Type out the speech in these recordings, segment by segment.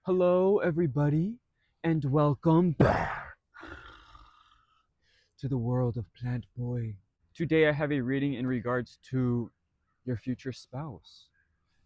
Hello, everybody, and welcome back to the world of Plantboi. Today, I have a reading in regards to your future spouse.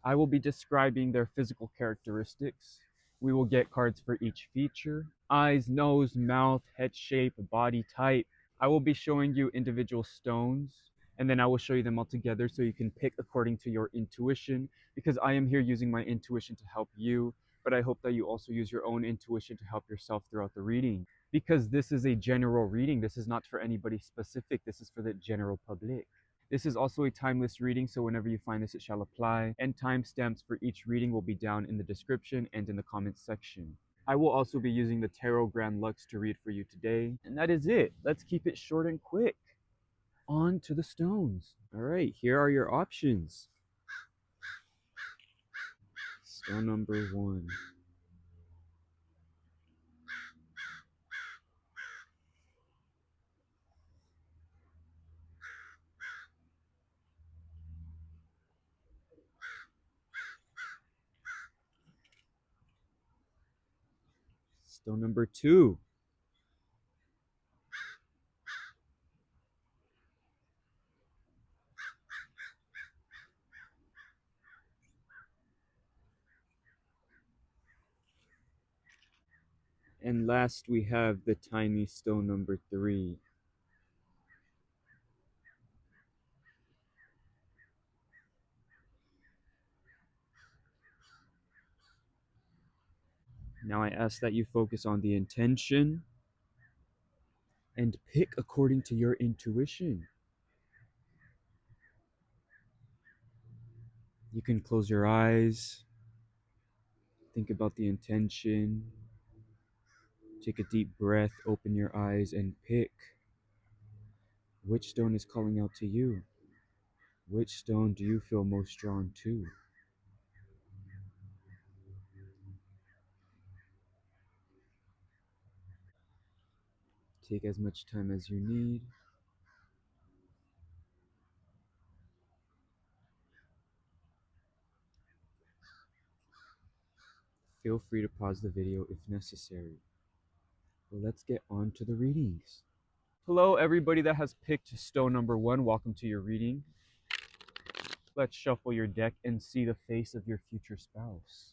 I will be describing their physical characteristics. We will get cards for each feature: eyes, nose, mouth, head shape, body type. I will be showing you individual stones, and then I will show you them all together so you can pick according to your intuition, because I am here using my intuition to help you, but I hope that you also use your own intuition to help yourself throughout the reading. Because this is a general reading, this is not for anybody specific, this is for the general public. This is also a timeless reading, so whenever you find this, it shall apply, and timestamps for each reading will be down in the description and in the comments section. I will also be using the Tarot Grand Lux to read for you today, and that is it. Let's keep it short and quick. On to the stones. All right, here are your options. Stone number 1. Stone number 2. And last, we have the tiny stone number 3. Now I ask that you focus on the intention and pick according to your intuition. You can close your eyes, think about the intention, take a deep breath, open your eyes, and pick which stone is calling out to you. Which stone do you feel most drawn to? Take as much time as you need. Feel free to pause the video if necessary. Well, let's get on to the readings. Hello, everybody that has picked stone number 1. Welcome to your reading. Let's shuffle your deck and see the face of your future spouse.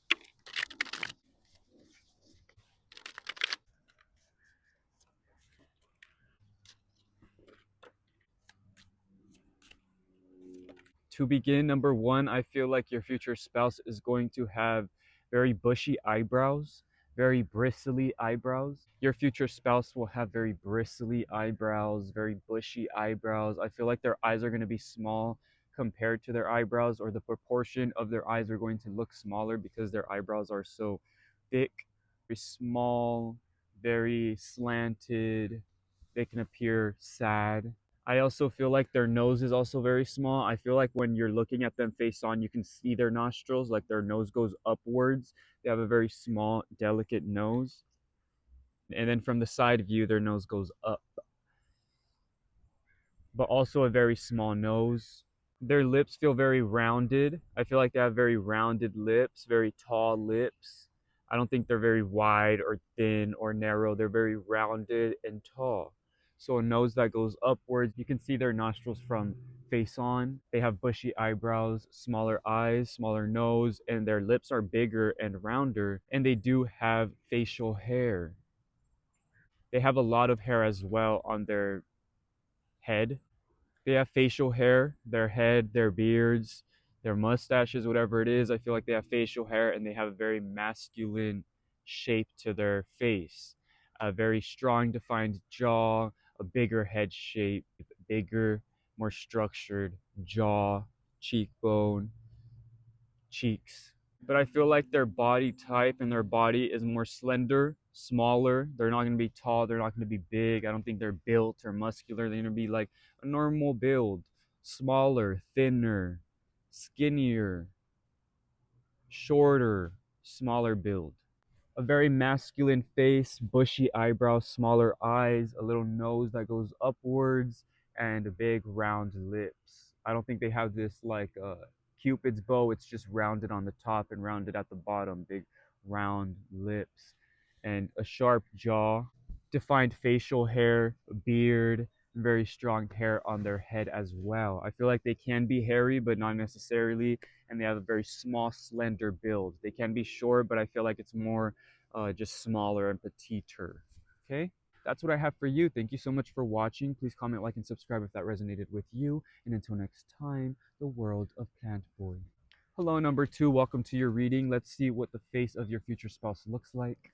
To begin, number 1, I feel like your future spouse is going to have very bushy eyebrows, very bristly eyebrows. Your future spouse will have very bristly eyebrows, very bushy eyebrows. I feel like their eyes are going to be small compared to their eyebrows, or the proportion of their eyes are going to look smaller because their eyebrows are so thick, very small, very slanted. They can appear sad. I also feel like their nose is also very small. I feel like when you're looking at them face on, you can see their nostrils, like their nose goes upwards. They have a very small, delicate nose. And then from the side view, their nose goes up, but also a very small nose. Their lips feel very rounded. I feel like they have very rounded lips, very tall lips. I don't think they're very wide or thin or narrow. They're very rounded and tall. So a nose that goes upwards. You can see their nostrils from face on. They have bushy eyebrows, smaller eyes, smaller nose, and their lips are bigger and rounder. And they do have facial hair. They have a lot of hair as well on their head. They have facial hair, their head, their beards, their mustaches, whatever it is. I feel like they have facial hair and they have a very masculine shape to their face. A very strong, defined jaw, a bigger head shape, bigger, more structured jaw, cheekbone, cheeks. But I feel like their body type and their body is more slender, smaller. They're not going to be tall. They're not going to be big. I don't think they're built or muscular. They're going to be like a normal build, smaller, thinner, skinnier, shorter, smaller build. A very masculine face, bushy eyebrows, smaller eyes, a little nose that goes upwards, and big round lips. I don't think they have this like Cupid's bow. It's just rounded on the top and rounded at the bottom. Big round lips, and a sharp jaw, defined facial hair, beard, very strong hair on their head as well. I feel like they can be hairy, but not necessarily, and they have a very small, slender build. They can be short, but I feel like it's more just smaller and petiter. Okay, that's what I have for you. Thank you so much for watching. Please comment, like, and subscribe if that resonated with you. And until next time, the world of Plantboi. Hello, number two. Welcome to your reading. Let's see what the face of your future spouse looks like.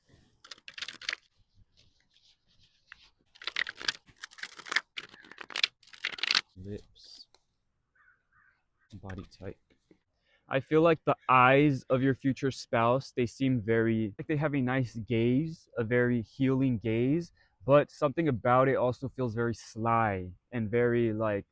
Lips, body type. I feel like the eyes of your future spouse, they seem very like they have a nice gaze, a very healing gaze, but something about it also feels very sly and very like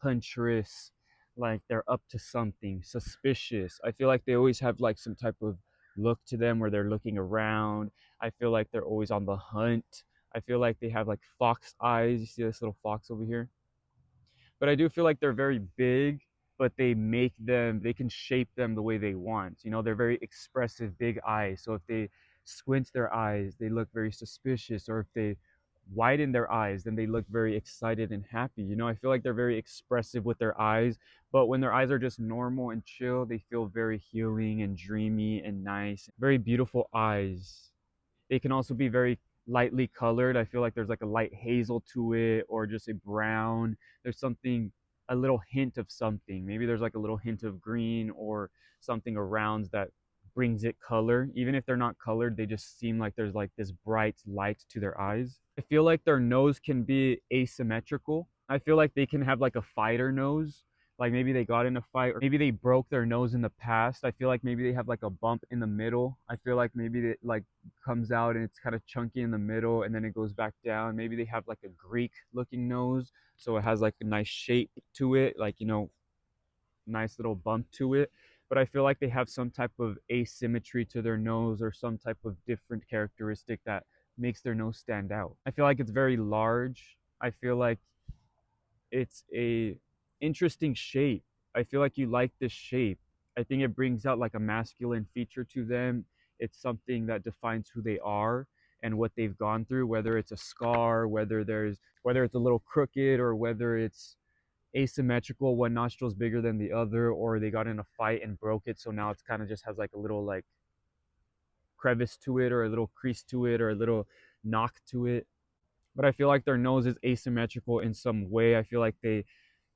huntress, like they're up to something, suspicious. I feel like they always have like some type of look to them where they're looking around. I feel like they're always on the hunt. I feel like they have like fox eyes. You see this little fox over here? But I do feel like they're very big, but they can shape them the way they want. You know, they're very expressive, big eyes. So if they squint their eyes, they look very suspicious, or if they widen their eyes, then they look very excited and happy. You know, I feel like they're very expressive with their eyes, but when their eyes are just normal and chill, they feel very healing and dreamy and nice. Very beautiful eyes. They can also be very lightly colored. I feel like there's like a light hazel to it, or just a brown. There's something, a little hint of something. Maybe there's like a little hint of green or something around that brings it color. Even if they're not colored, they just seem like there's like this bright light to their eyes. I feel like their nose can be asymmetrical. I feel like they can have like a fighter nose, like maybe they got in a fight, or maybe they broke their nose in the past. I feel like maybe they have like a bump in the middle. I feel like maybe it like comes out and it's kind of chunky in the middle and then it goes back down. Maybe they have like a Greek looking nose, so it has like a nice shape to it, like, you know, nice little bump to it. But I feel like they have some type of asymmetry to their nose, or some type of different characteristic that makes their nose stand out. I feel like it's very large. I feel like it's a interesting shape. I feel like you like this shape. I think it brings out like a masculine feature to them. It's something that defines who they are and what they've gone through, whether it's a scar, whether it's a little crooked, or whether it's asymmetrical, one nostril's bigger than the other, or they got in a fight and broke it, so now it's kind of just has like a little like crevice to it, or a little crease to it, or a little knock to it. But I feel like their nose is asymmetrical in some way. I feel like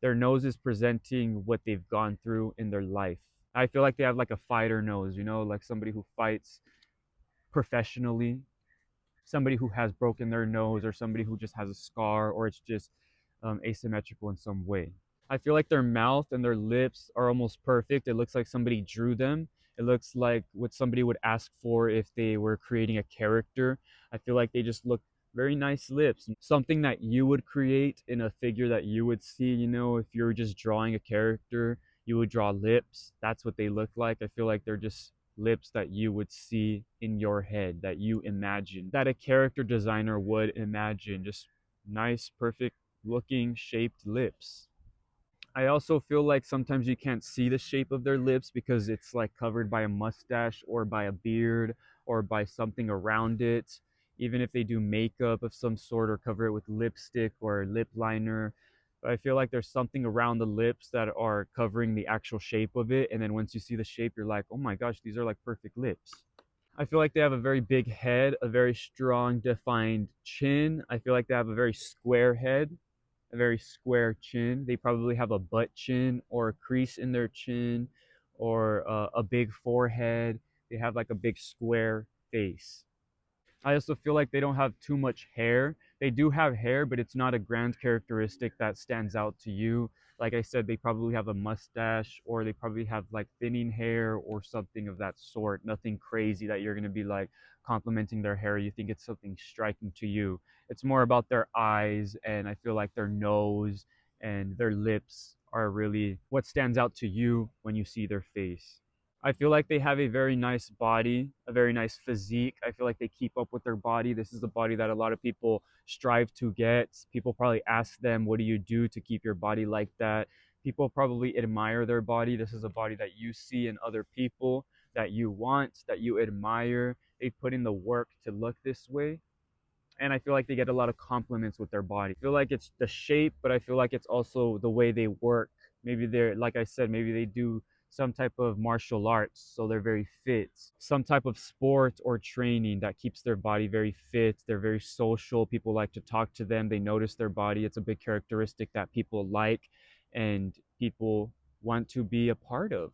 their nose is presenting what they've gone through in their life. I feel like they have like a fighter nose, you know, like somebody who fights professionally, somebody who has broken their nose, or somebody who just has a scar, or it's just asymmetrical in some way. I feel like their mouth and their lips are almost perfect. It looks like somebody drew them. It looks like what somebody would ask for if they were creating a character. I feel like they just look very nice lips. Something that you would create in a figure that you would see, you know, if you're just drawing a character, you would draw lips. That's what they look like. I feel like they're just lips that you would see in your head, that you imagine, that a character designer would imagine. Just nice, perfect looking shaped lips. I also feel like sometimes you can't see the shape of their lips because it's like covered by a mustache, or by a beard, or by something around it. Even if they do makeup of some sort, or cover it with lipstick or lip liner. But I feel like there's something around the lips that are covering the actual shape of it. And then once you see the shape, you're like, oh my gosh, these are like perfect lips. I feel like they have a very big head, a very strong, defined chin. I feel like they have a very square head, a very square chin. They probably have a butt chin, or a crease in their chin, or a big forehead. They have like a big square face. I also feel like they don't have too much hair. They do have hair, but it's not a grand characteristic that stands out to you. Like I said, they probably have a mustache, or they probably have like thinning hair or something of that sort. Nothing crazy that you're going to be like complimenting their hair. You think it's something striking to you. It's more about their eyes, and I feel like their nose and their lips are really what stands out to you when you see their face. I feel like they have a very nice body, a very nice physique. I feel like they keep up with their body. This is the body that a lot of people strive to get. People probably ask them, what do you do to keep your body like that? People probably admire their body. This is a body that you see in other people. that you want, that you admire. They put in the work to look this way, and I feel like they get a lot of compliments with their body. I feel like it's the shape, but I feel like it's also the way they work. Maybe they're, like I said, maybe they do some type of martial arts, so they're very fit. Some type of sport or training that keeps their body very fit. They're very social. People like to talk to them. They notice their body. It's a big characteristic that people like and people want to be a part of.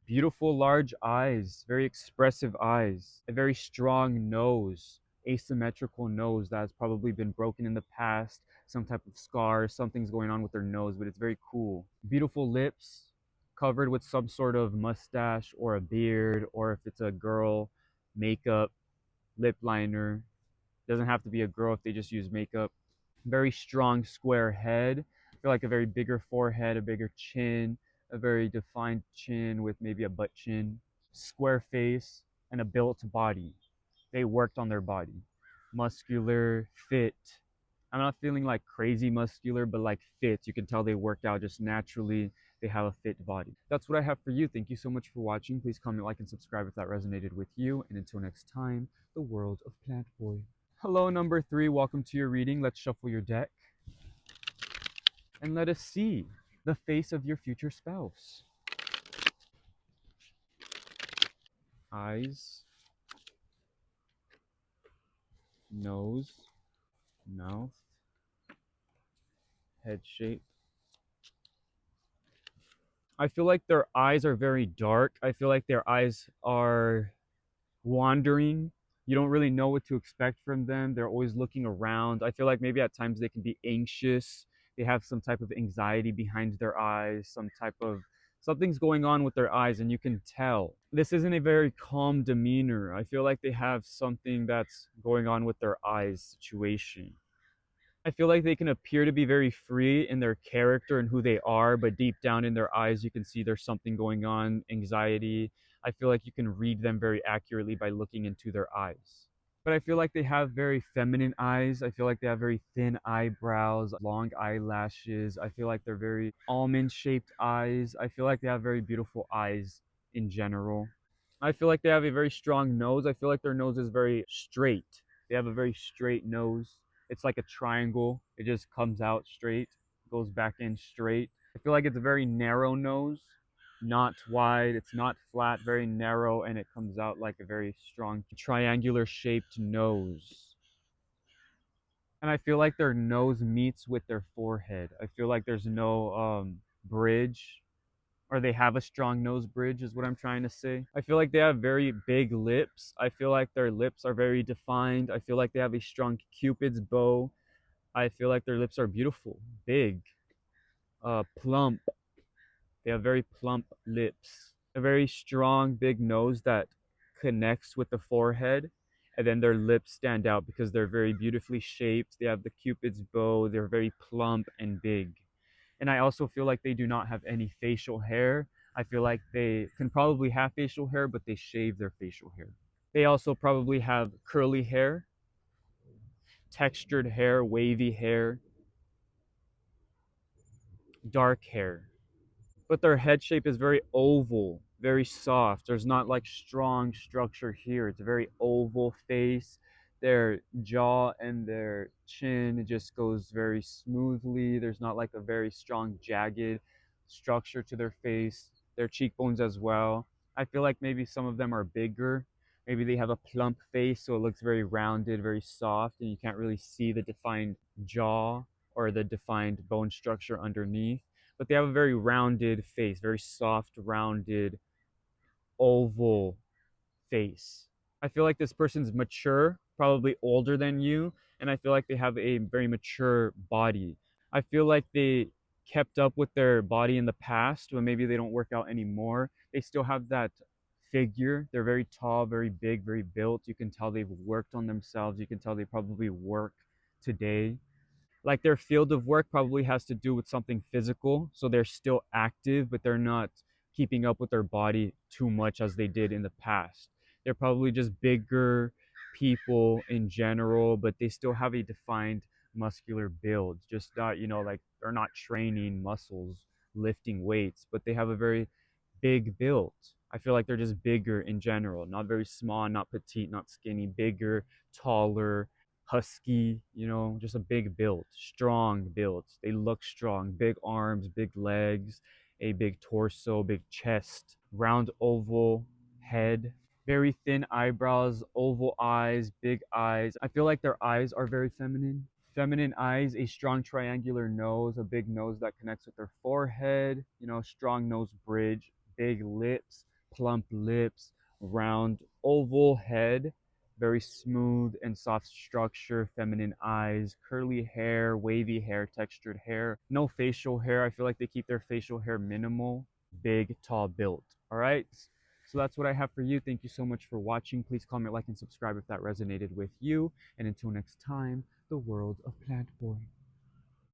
Beautiful large eyes, very expressive eyes, a very strong nose, asymmetrical nose that has probably been broken in the past, some type of scar, something's going on with their nose, but it's very cool. Beautiful lips, covered with some sort of mustache or a beard, or if it's a girl, makeup, lip liner. Doesn't have to be a girl if they just use makeup. Very strong square head. I feel like a very bigger forehead, a bigger chin, a very defined chin with maybe a butt chin, square face, and a built body. They worked on their body. Muscular, fit. I'm not feeling like crazy muscular, but like fit. You can tell they worked out just naturally. They have a fit body. That's what I have for you. Thank you so much for watching. Please comment, like, and subscribe if that resonated with you. And until next time, the world of Plantboi. Hello, number 3. Welcome to your reading. Let's shuffle your deck and let us see the face of your future spouse. Eyes, nose, mouth, head shape. I feel like their eyes are very dark. I feel like their eyes are wandering. You don't really know what to expect from them. They're always looking around. I feel like maybe at times they can be anxious. They have some type of anxiety behind their eyes, some type of something's going on with their eyes, and you can tell. This isn't a very calm demeanor. I feel like they have something that's going on with their eyes situation. I feel like they can appear to be very free in their character and who they are, but deep down in their eyes, you can see there's something going on, anxiety. I feel like you can read them very accurately by looking into their eyes. But I feel like they have very feminine eyes. I feel like they have very thin eyebrows, long eyelashes. I feel like they're very almond shaped eyes. I feel like they have very beautiful eyes in general. I feel like they have a very strong nose. I feel like their nose is very straight. They have a very straight nose. It's like a triangle. It just comes out straight, goes back in straight. I feel like it's a very narrow nose, not wide. It's not flat, very narrow, and it comes out like a very strong triangular shaped nose. And I feel like their nose meets with their forehead. I feel like there's no bridge, or they have a strong nose bridge is what I'm trying to say. I feel like they have very big lips. I feel like their lips are very defined. I feel like they have a strong cupid's bow. I feel like their lips are beautiful, big, plump. They have very plump lips. A very strong big nose that connects with the forehead, and then their lips stand out because they're very beautifully shaped. They have the cupid's bow. They're very plump and big. And I also feel like they do not have any facial hair. I feel like they can probably have facial hair, but they shave their facial hair. They also probably have curly hair, textured hair, wavy hair, dark hair. But their head shape is very oval, very soft. There's not like strong structure here. It's a very oval face. Their jaw and their chin just goes very smoothly. There's not like a very strong jagged structure to their face. Their cheekbones as well. I feel like maybe some of them are bigger. Maybe they have a plump face, so it looks very rounded, very soft, and you can't really see the defined jaw or the defined bone structure underneath, but they have a very rounded face, very soft, rounded, oval face. I feel like this person's mature, probably older than you, and I feel like they have a very mature body. I feel like they kept up with their body in the past, but maybe they don't work out anymore. They still have that figure. They're very tall, very big, very built. You can tell they've worked on themselves. You can tell they probably work today. Like their field of work probably has to do with something physical, so they're still active, but they're not keeping up with their body too much as they did in the past. They're probably just bigger people in general, but they still have a defined muscular build, just not, like they're not training muscles, lifting weights, but they have a very big build. I feel like they're just bigger in general, not very small, not petite, not skinny, bigger, taller, husky, you know, just a big build, strong build. They look strong, big arms, big legs, a big torso, big chest, round oval head, very thin eyebrows, oval eyes, big eyes. I feel like their eyes are very feminine. Feminine eyes, a strong triangular nose, a big nose that connects with their forehead, you know, strong nose bridge, big lips, plump lips, round oval head, very smooth and soft structure, feminine eyes, curly hair, wavy hair, textured hair, no facial hair. I feel like they keep their facial hair minimal, big, tall built. All right. So that's what I have for you. Thank you so much for watching. Please comment, like, and subscribe if that resonated with you. And until next time, the world of Plantboi.